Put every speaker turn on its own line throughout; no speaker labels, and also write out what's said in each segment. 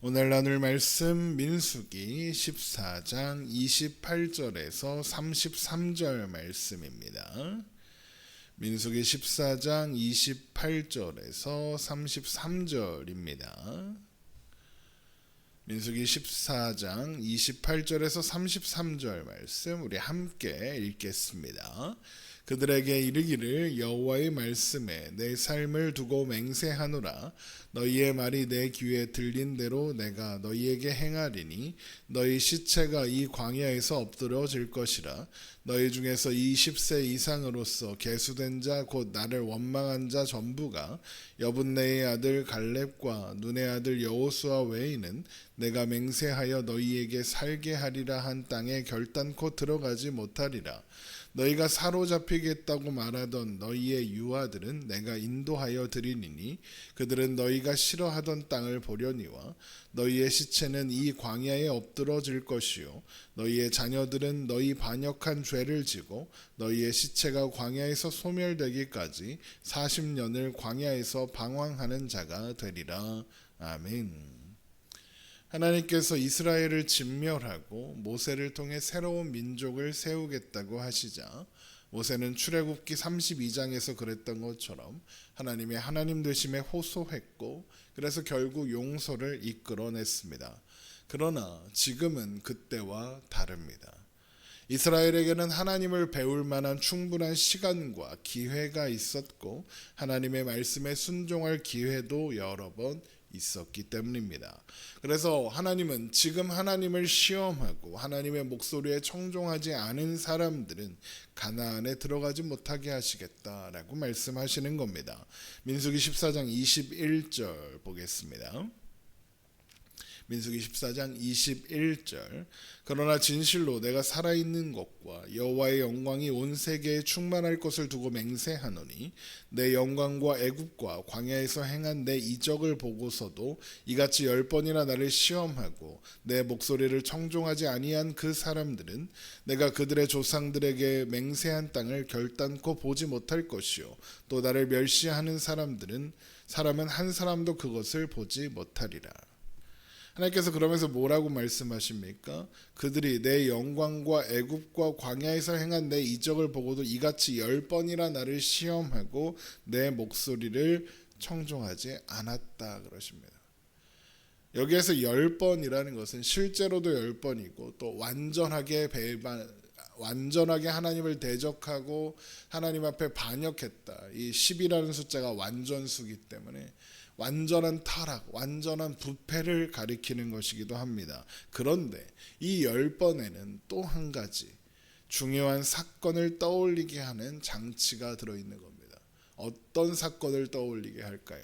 오늘 나눌 말씀 민수기 14장 28절에서 33절 말씀입니다. 민수기 14장 28절에서 33절입니다. 민수기 14장 28절에서 33절 말씀 우리 함께 읽겠습니다. 그들에게 이르기를 여호와의 말씀에 내 삶을 두고 맹세하노라. 너희의 말이 내 귀에 들린 대로 내가 너희에게 행하리니 너희 시체가 이 광야에서 엎드러질 것이라. 너희 중에서 20세 이상으로서 계수된 자 곧 나를 원망한 자 전부가 여분네의 아들 갈렙과 눈의 아들 여호수아 외에는 내가 맹세하여 너희에게 살게 하리라 한 땅에 결단코 들어가지 못하리라. 너희가 사로잡히겠다고 말하던 너희의 유아들은 내가 인도하여 드리니니 그들은 너희가 싫어하던 땅을 보려니와 너희의 시체는 이 광야에 엎드러질 것이요 너희의 자녀들은 너희 반역한 죄를 지고 너희의 시체가 광야에서 소멸되기까지 40년을 광야에서 방황하는 자가 되리라. 아멘. 하나님께서 이스라엘을 진멸하고 모세를 통해 새로운 민족을 세우겠다고 하시자 모세는 출애굽기 32장에서 그랬던 것처럼 하나님의 하나님 되심에 호소했고 그래서 결국 용서를 이끌어냈습니다. 그러나 지금은 그때와 다릅니다. 이스라엘에게는 하나님을 배울 만한 충분한 시간과 기회가 있었고 하나님의 말씀에 순종할 기회도 여러 번 있었기 때문입니다. 그래서 하나님은 지금 하나님을 시험하고 하나님의 목소리에 청종하지 않은 사람들은 가나안에 들어가지 못하게 하시겠다라고 말씀하시는 겁니다. 민수기 14장 21절 보겠습니다. 민수기 14장 21절 그러나 진실로 내가 살아있는 것과 여호와의 영광이 온 세계에 충만할 것을 두고 맹세하노니 내 영광과 애굽과 광야에서 행한 내 이적을 보고서도 이같이 10번이나 나를 시험하고 내 목소리를 청종하지 아니한 그 사람들은 내가 그들의 조상들에게 맹세한 땅을 결단코 보지 못할 것이요 또 나를 멸시하는 사람은 한 사람도 그것을 보지 못하리라. 하나님께서 그러면서 뭐라고 말씀하십니까? 그들이 내 영광과 애굽과 광야에서 행한 내 이적을 보고도 이같이 10번이나 나를 시험하고 내 목소리를 청종하지 않았다 그러십니다. 여기에서 10번이라는 것은 실제로도 10번이고 또 완전하게 하나님을 대적하고 하나님 앞에 반역했다. 이 10이라는 숫자가 완전수기 때문에 완전한 타락, 완전한 부패를 가리키는 것이기도 합니다. 그런데 이 10번에는 또 한 가지 중요한 사건을 떠올리게 하는 장치가 들어있는 겁니다. 어떤 사건을 떠올리게 할까요?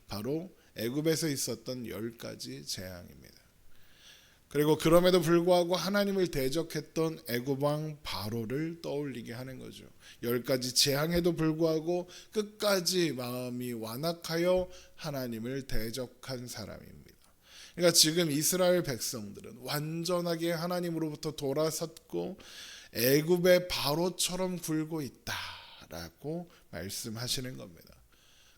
바로 애굽에서 있었던 10가지 재앙입니다. 그리고 그럼에도 불구하고 하나님을 대적했던 애굽 왕 바로를 떠올리게 하는 거죠. 10가지 재앙에도 불구하고 끝까지 마음이 완악하여 하나님을 대적한 사람입니다. 그러니까 지금 이스라엘 백성들은 완전하게 하나님으로부터 돌아섰고 애굽의 바로처럼 굴고 있다라고 말씀하시는 겁니다.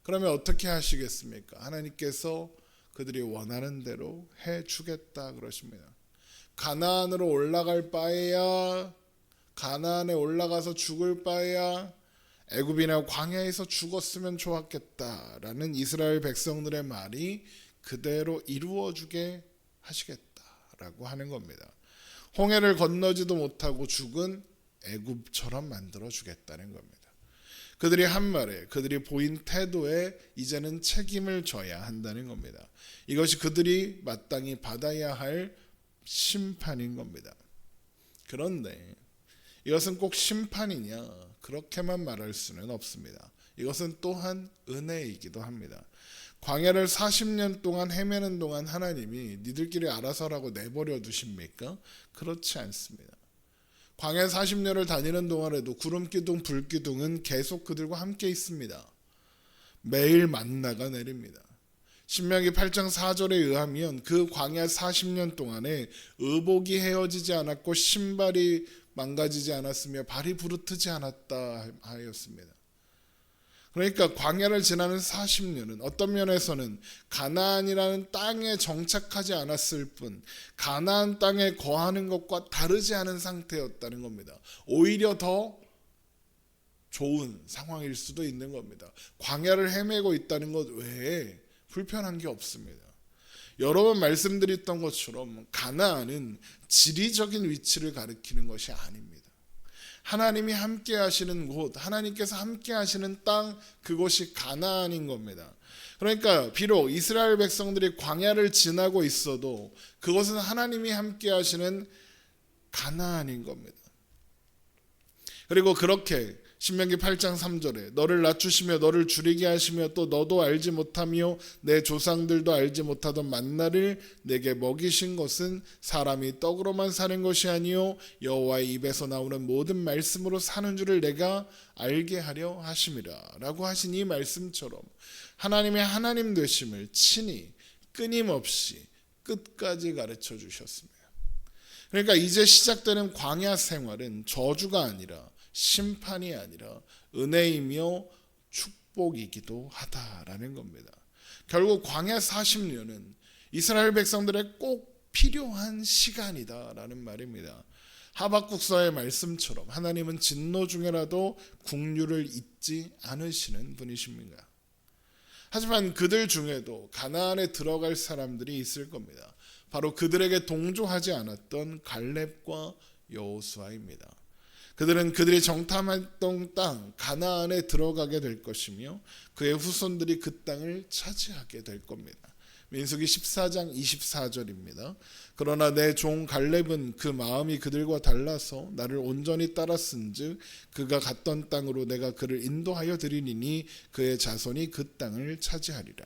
그러면 어떻게 하시겠습니까? 하나님께서 그들이 원하는 대로 해주겠다 그러십니다. 가나안으로 올라갈 바에야 가나안에 올라가서 죽을 바에야 애굽이나 광야에서 죽었으면 좋았겠다라는 이스라엘 백성들의 말이 그대로 이루어지게 하시겠다라고 하는 겁니다. 홍해를 건너지도 못하고 죽은 애굽처럼 만들어 주겠다는 겁니다. 그들이 한 말에 그들이 보인 태도에 이제는 책임을 져야 한다는 겁니다. 이것이 그들이 마땅히 받아야 할 심판인 겁니다. 그런데 이것은 꼭 심판이냐 그렇게만 말할 수는 없습니다. 이것은 또한 은혜이기도 합니다. 광야를 40년 동안 헤매는 동안 하나님이 니들끼리 알아서 하라고 내버려 두십니까? 그렇지 않습니다. 광야 40년을 다니는 동안에도 구름기둥 불기둥은 계속 그들과 함께 있습니다. 매일 만나가 내립니다. 신명기 8장 4절에 의하면 그 광야 40년 동안에 의복이 헤어지지 않았고 신발이 망가지지 않았으며 발이 부르트지 않았다 하였습니다. 그러니까 광야를 지나는 40년은 어떤 면에서는 가나안이라는 땅에 정착하지 않았을 뿐 가나안 땅에 거하는 것과 다르지 않은 상태였다는 겁니다. 오히려 더 좋은 상황일 수도 있는 겁니다. 광야를 헤매고 있다는 것 외에 불편한 게 없습니다. 여러 번 말씀드렸던 것처럼 가나안은 지리적인 위치를 가리키는 것이 아닙니다. 하나님이 함께 하시는 곳, 하나님께서 함께 하시는 땅, 그곳이 가나안인 겁니다. 그러니까 비록 이스라엘 백성들이 광야를 지나고 있어도 그것은 하나님이 함께 하시는 가나안인 겁니다. 그리고 그렇게 신명기 8장 3절에 너를 낮추시며 너를 줄이게 하시며 또 너도 알지 못하며 내 조상들도 알지 못하던 만나를 내게 먹이신 것은 사람이 떡으로만 사는 것이 아니요 여호와의 입에서 나오는 모든 말씀으로 사는 줄을 내가 알게 하려 하심이라 라고 하신 이 말씀처럼 하나님의 하나님 되심을 친히 끊임없이 끝까지 가르쳐 주셨습니다. 그러니까 이제 시작되는 광야 생활은 저주가 아니라 심판이 아니라 은혜이며 축복이기도 하다라는 겁니다. 결국 광야 40년은 이스라엘 백성들의 꼭 필요한 시간이다라는 말입니다. 하박국서의 말씀처럼 하나님은 진노 중에라도 긍휼을 잊지 않으시는 분이십니다. 하지만 그들 중에도 가나안에 들어갈 사람들이 있을 겁니다. 바로 그들에게 동조하지 않았던 갈렙과 여호수아입니다. 그들은 그들이 정탐했던 땅 가나안에 들어가게 될 것이며 그의 후손들이 그 땅을 차지하게 될 겁니다. 민수기 14장 24절입니다. 그러나 내 종 갈렙은 그 마음이 그들과 달라서 나를 온전히 따랐은즉 그가 갔던 땅으로 내가 그를 인도하여 드리니 그의 자손이 그 땅을 차지하리라.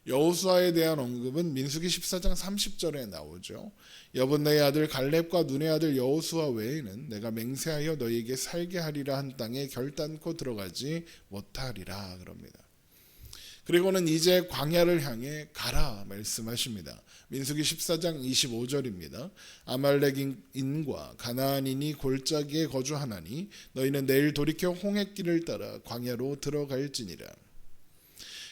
여호수아에 대한 언급은 민수기 14장 30절에 나오죠. 여분네의 아들 갈렙과 눈의 아들 여호수아 외에는 내가 맹세하여 너희에게 살게 하리라 한 땅에 결단코 들어가지 못하리라 그럽니다. 그리고는 이제 광야를 향해 가라 말씀하십니다. 민수기 14장 25절입니다. 아말렉인과 가나안인이 골짜기에 거주하나니 너희는 내일 돌이켜 홍해길을 따라 광야로 들어갈지니라.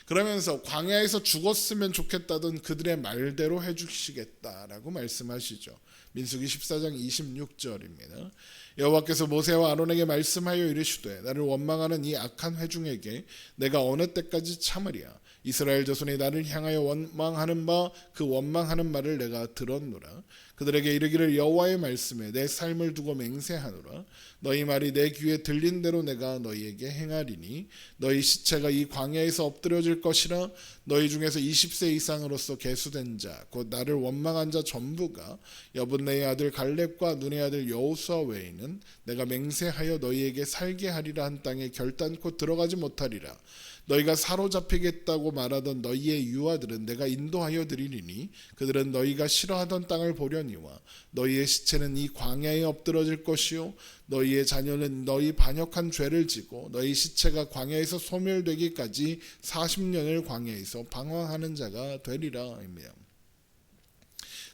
그러면서 광야에서 죽었으면 좋겠다던 그들의 말대로 해주시겠다라고 말씀하시죠. 민수기 14장 26절입니다. 여호와께서 모세와 아론에게 말씀하여 이르시되 나를 원망하는 이 악한 회중에게 내가 어느 때까지 참으랴. 이스라엘 자손이 나를 향하여 원망하는 바 그 원망하는 말을 내가 들었노라. 그들에게 이르기를 여호와의 말씀에 내 삶을 두고 맹세하노라. 너희 말이 내 귀에 들린 대로 내가 너희에게 행하리니 너희 시체가 이 광야에서 엎드려질 것이라. 너희 중에서 20세 이상으로서 계수된 자 곧 나를 원망한 자 전부가 여분네의 아들 갈렙과 눈의 아들 여호수아 외에는 내가 맹세하여 너희에게 살게 하리라 한 땅에 결단코 들어가지 못하리라. 너희가 사로잡히겠다고 말하던 너희의 유아들은 내가 인도하여 드리리니 그들은 너희가 싫어하던 땅을 보려니와 너희의 시체는 이 광야에 엎드러질 것이요 너희의 자녀는 너희 반역한 죄를 지고 너희 시체가 광야에서 소멸되기까지 40년을 광야에서 방황하는 자가 되리라입니다.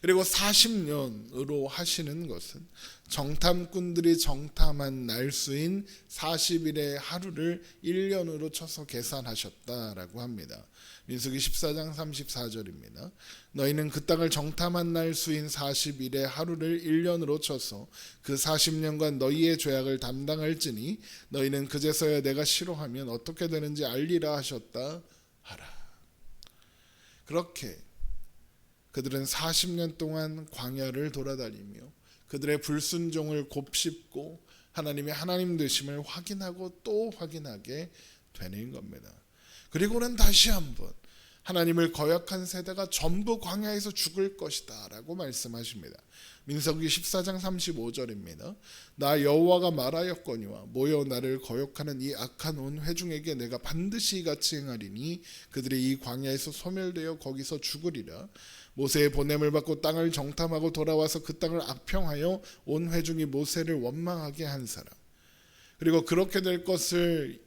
그리고 40년으로 하시는 것은 정탐꾼들이 정탐한 날수인 40일의 하루를 1년으로 쳐서 계산하셨다라고 합니다. 민수기 14장 34절입니다. 너희는 그 땅을 정탐한 날수인 40일의 하루를 1년으로 쳐서 그 40년간 너희의 죄악을 담당할지니 너희는 그제서야 내가 싫어하면 어떻게 되는지 알리라 하셨다 하라. 그렇게 그들은 40년 동안 광야를 돌아다니며 그들의 불순종을 곱씹고 하나님의 하나님 되심을 확인하고 또 확인하게 되는 겁니다. 그리고는 다시 한번 하나님을 거역한 세대가 전부 광야에서 죽을 것이다 라고 말씀하십니다. 민수기 14장 35절입니다. 나 여호와가 말하였거니와 모여 나를 거역하는 이 악한 온 회중에게 내가 반드시 이같이 행하리니 그들이 이 광야에서 소멸되어 거기서 죽으리라. 모세의 보냄을 받고 땅을 정탐하고 돌아와서 그 땅을 악평하여 온 회중이 모세를 원망하게 한 사람. 그리고 그렇게 될 것을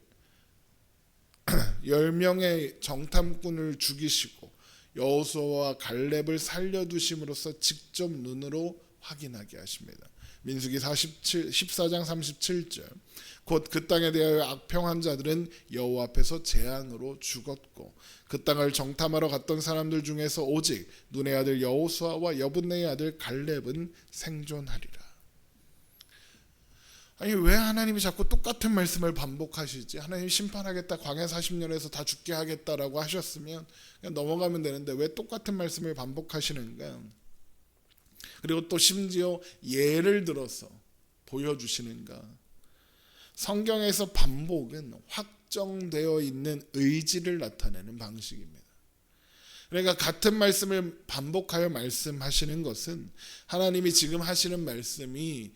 10명의 정탐꾼을 죽이시고 여호수아와 갈렙을 살려두심으로써 직접 눈으로 확인하게 하십니다. 민수기 14장 37절. 곧 그 땅에 대하여 악평한 자들은 여호와 앞에서 재앙으로 죽었고 그 땅을 정탐하러 갔던 사람들 중에서 오직 눈의 아들 여호수아와 여분네의 아들 갈렙은 생존하리라. 아니 왜 하나님이 자꾸 똑같은 말씀을 반복하시지? 하나님 심판하겠다, 광야 40년에서 다 죽게 하겠다라고 하셨으면 그냥 넘어가면 되는데 왜 똑같은 말씀을 반복하시는가? 그리고 또 심지어 예를 들어서 보여주시는가? 성경에서 반복은 확정되어 있는 의지를 나타내는 방식입니다. 그러니까 같은 말씀을 반복하여 말씀하시는 것은 하나님이 지금 하시는 말씀이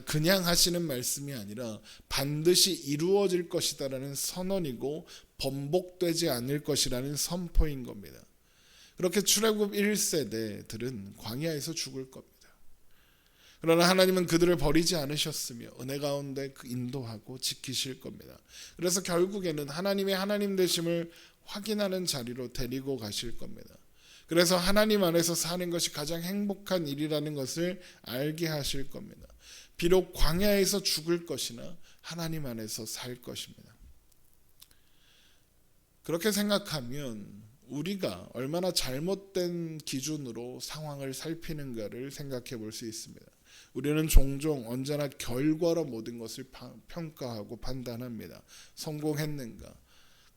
그냥 하시는 말씀이 아니라 반드시 이루어질 것이다라는 선언이고 번복되지 않을 것이라는 선포인 겁니다. 그렇게 출애굽 1세대들은 광야에서 죽을 겁니다. 그러나 하나님은 그들을 버리지 않으셨으며 은혜 가운데 인도하고 지키실 겁니다. 그래서 결국에는 하나님의 하나님 되심을 확인하는 자리로 데리고 가실 겁니다. 그래서 하나님 안에서 사는 것이 가장 행복한 일이라는 것을 알게 하실 겁니다. 비록 광야에서 죽을 것이나 하나님 안에서 살 것입니다. 그렇게 생각하면 우리가 얼마나 잘못된 기준으로 상황을 살피는가를 생각해 볼 수 있습니다. 우리는 종종 언제나 결과로 모든 것을 평가하고 판단합니다. 성공했는가?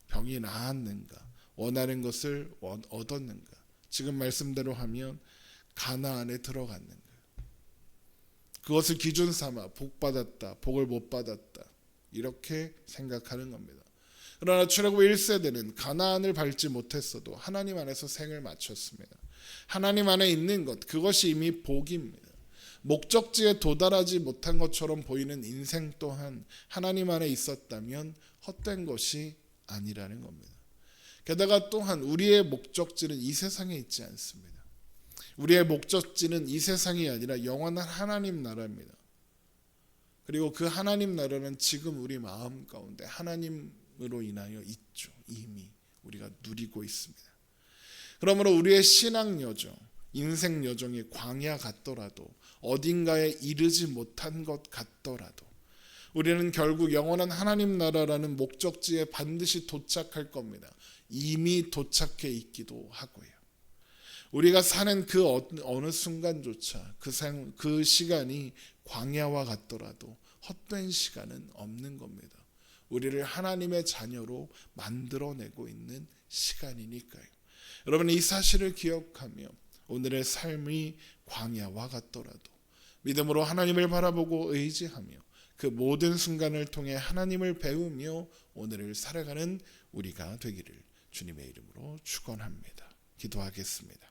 병이 나았는가? 원하는 것을 얻었는가? 지금 말씀대로 하면 가나안에 들어갔는가? 그것을 기준 삼아 복 받았다, 복을 못 받았다 이렇게 생각하는 겁니다. 그러나 출애굽 1세대는 가나안을 밟지 못했어도 하나님 안에서 생을 마쳤습니다. 하나님 안에 있는 것, 그것이 이미 복입니다. 목적지에 도달하지 못한 것처럼 보이는 인생 또한 하나님 안에 있었다면 헛된 것이 아니라는 겁니다. 게다가 또한 우리의 목적지는 이 세상에 있지 않습니다. 우리의 목적지는 이 세상이 아니라 영원한 하나님 나라입니다. 그리고 그 하나님 나라는 지금 우리 마음 가운데 하나님으로 인하여 있죠. 이미 우리가 누리고 있습니다. 그러므로 우리의 신앙 여정, 인생 여정이 광야 같더라도 어딘가에 이르지 못한 것 같더라도 우리는 결국 영원한 하나님 나라라는 목적지에 반드시 도착할 겁니다. 이미 도착해 있기도 하고요. 우리가 사는 그 어느 순간조차 그 시간이 광야와 같더라도 헛된 시간은 없는 겁니다. 우리를 하나님의 자녀로 만들어내고 있는 시간이니까요. 여러분 이 사실을 기억하며 오늘의 삶이 광야와 같더라도 믿음으로 하나님을 바라보고 의지하며 그 모든 순간을 통해 하나님을 배우며 오늘을 살아가는 우리가 되기를 주님의 이름으로 축원합니다. 기도하겠습니다.